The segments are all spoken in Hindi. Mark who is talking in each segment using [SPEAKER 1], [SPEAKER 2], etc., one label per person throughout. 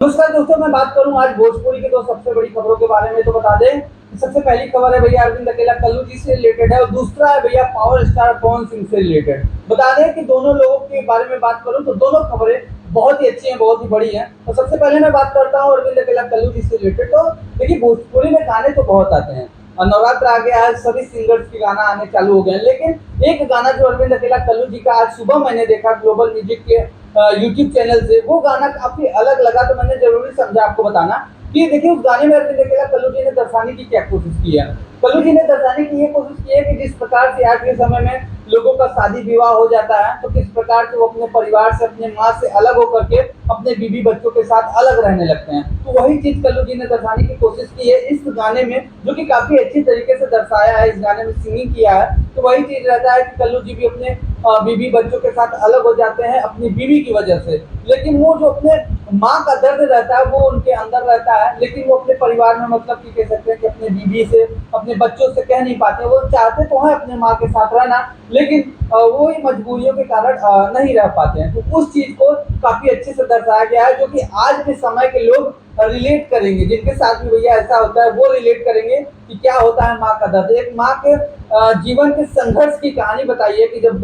[SPEAKER 1] नमस्कार दोस्तों, मैं बात करूं आज भोजपुरी की दो सबसे बड़ी खबरों के बारे में। तो बता दें, सबसे पहली खबर है भैया अरविंद अकेला कल्लू जी से रिलेटेड है और दूसरा है भैया पावर स्टार पवन सिंह से रिलेटेड। बता दें कि दोनों लोगों के बारे में बात करूं तो दोनों खबरें बहुत ही अच्छी हैं, बहुत ही बड़ी हैं। तो सबसे पहले मैं बात करता हूं अरविंद अकेला कल्लू जी से रिलेटेड। तो देखिए, भोजपुरी में गाने तो बहुत आते हैं और नवरात्र आ गया है, सभी सिंगर्स के गाना आने चालू हो गए हैं। लेकिन एक गाना जो अरविंद अकेला कल्लू जी का आज सुबह मैंने देखा ग्लोबल म्यूजिक के यूट्यूब चैनल से, वो गाना काफी अलग लगा। तो मैंने जरूरी समझा आपको बताना कि देखिए, उस गाने में अरविंद अकेला कल्लू जी ने दर्शाने की क्या कोशिश की है। कल्लू जी ने दर्शाने की ये कोशिश की है कि जिस प्रकार से आज के समय में लोगों का शादी विवाह हो जाता है, तो किस प्रकार से वो अपने परिवार से, अपने माँ से अलग होकर के अपने बीवी बच्चों के साथ अलग रहने लगते हैं। तो वही चीज कल्लू जी ने दर्शाने की कोशिश की है इस गाने में, जो कि काफी अच्छी तरीके से दर्शाया है, इस गाने में सिंगिंग किया है। तो वही चीज रहता है कि कल्लू जी भी अपने बीवी बच्चों के साथ अलग हो जाते हैं अपनी बीवी की वजह से। लेकिन वो जो अपने माँ का दर्द रहता है वो उनके अंदर रहता है, लेकिन वो अपने परिवार में, मतलब कि कह सकते हैं कि अपने बीवी से, अपने बच्चों से कह नहीं पाते। वो चाहते तो हैं अपने माँ के साथ रहना, लेकिन वो ही मजबूरियों के कारण नहीं रह पाते हैं। तो उस चीज को काफी अच्छे से दर्शाया गया है, जो कि आज के समय के लोग रिलेट करेंगे, जिनके साथ भी भैया ऐसा होता है वो रिलेट करेंगे कि क्या होता है माँ का दर्द। एक माँ के जीवन के संघर्ष की कहानी बताइए कि जब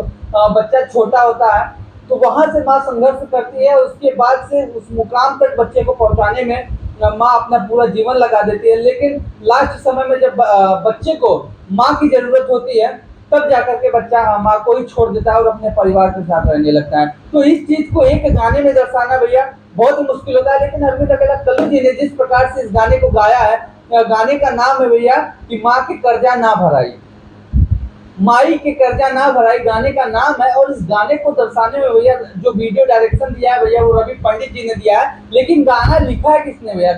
[SPEAKER 1] बच्चा छोटा होता है तो वहां से माँ संघर्ष करती है, उसके बाद से उस मुकाम तक बच्चे को पहुंचाने में माँ अपना पूरा जीवन लगा देती है। लेकिन लास्ट समय में जब बच्चे को माँ की जरूरत होती है, तब जाकर के बच्चा माँ को ही छोड़ देता है और अपने परिवार के साथ रहने लगता है। तो इस चीज को एक गाने में दर्शाना भैया बहुत ही मुश्किल होता है। लेकिन अरविंद अकेला कल्लू जी ने जिस प्रकार से इस गाने को गाया है, गाने का नाम है भैया कि माँ के कर्जा ना भराई, माई के कर्जा ना भराई गाने का नाम है। और इस गाने को दर्शाने में भैया जो वीडियो डायरेक्शन दिया है भैया, वो रवि पंडित जी ने दिया है। लेकिन गाना लिखा है किसने भैया?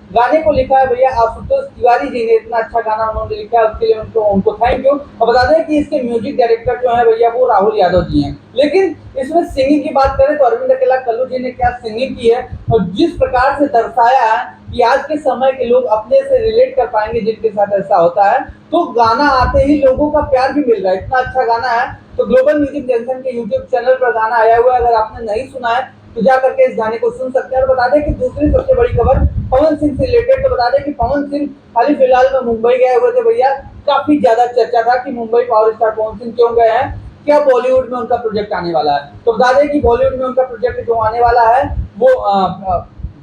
[SPEAKER 1] गाने को लिखा है भैया आशुतोष तिवारी जी ने। इतना अच्छा गाना उन्होंने लिखा है, उसके लिए उनको थैंक यू। और बता दें कि इसके म्यूजिक डायरेक्टर जो है भैया वो राहुल यादव जी हैं। लेकिन इसमें सिंगिंग की बात करें तो अरविंद अकेला कल्लू जी ने क्या सिंगिंग की है और जिस प्रकार से दर्शाया है कि आज के समय के लोग अपने से रिलेट कर पाएंगे जिनके साथ ऐसा होता है। तो गाना आते ही लोगों का प्यार भी मिल रहा है, इतना अच्छा गाना है। तो ग्लोबल म्यूजिक जंक्शन के यूट्यूब चैनल पर गाना आया हुआ है, अगर आपने नहीं सुना है तो जा करके इस गाने को सुन सकते हैं। और बता दें कि दूसरी सबसे बड़ी खबर पवन सिंह से रिलेटेड। तो बता दें कि पवन सिंह हाल ही फिलहाल में मुंबई गए हुए थे भैया। काफी ज्यादा चर्चा था कि मुंबई पावर स्टार पवन सिंह क्यों गए हैं, क्या बॉलीवुड में उनका प्रोजेक्ट आने वाला है। तो बता दें कि बॉलीवुड में उनका प्रोजेक्ट जो आने वाला है वो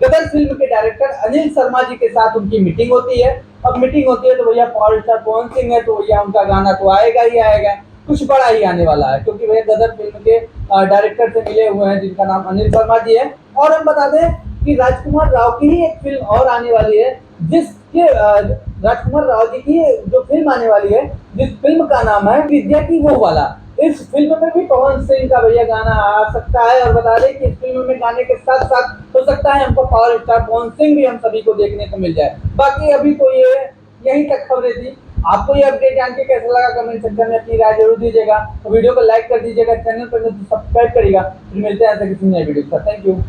[SPEAKER 1] गदर फिल्म के डायरेक्टर अनिल शर्मा जी के साथ उनकी मीटिंग होती है। अब मीटिंग होती है तो भैया पावर स्टार पवन सिंह है, तो भैया उनका गाना तो आएगा ही आएगा, कुछ बड़ा ही आने वाला है, क्योंकि भैया गदर फिल्म के डायरेक्टर से मिले हुए हैं जिनका नाम अनिल शर्मा जी है। और हम बता दें कि राजकुमार राव की ही एक फिल्म और आने वाली है, जिसके राजकुमार राव जी की जो फिल्म आने वाली है, जिस फिल्म का नाम है विद्या की वो वाला। इस फिल्म में भी पवन सिंह का भैया गाना आ सकता है। और बता दें कि इस फिल्म में गाने के साथ साथ हो सकता है हमको पावर स्टार पवन सिंह भी हम सभी को देखने को मिल जाए। बाकी अभी तो ये यहीं तक खबरें थी। आपको ये अपडेट जान के कैसा लगा कमेंट सेक्शन में अपनी राय जरूर दीजिएगा। तो वीडियो को लाइक कर दीजिएगा, चैनल पर सब्सक्राइब करिएगा। फिर मिलते हैं ऐसे किसी नए वीडियो के साथ। Thank you.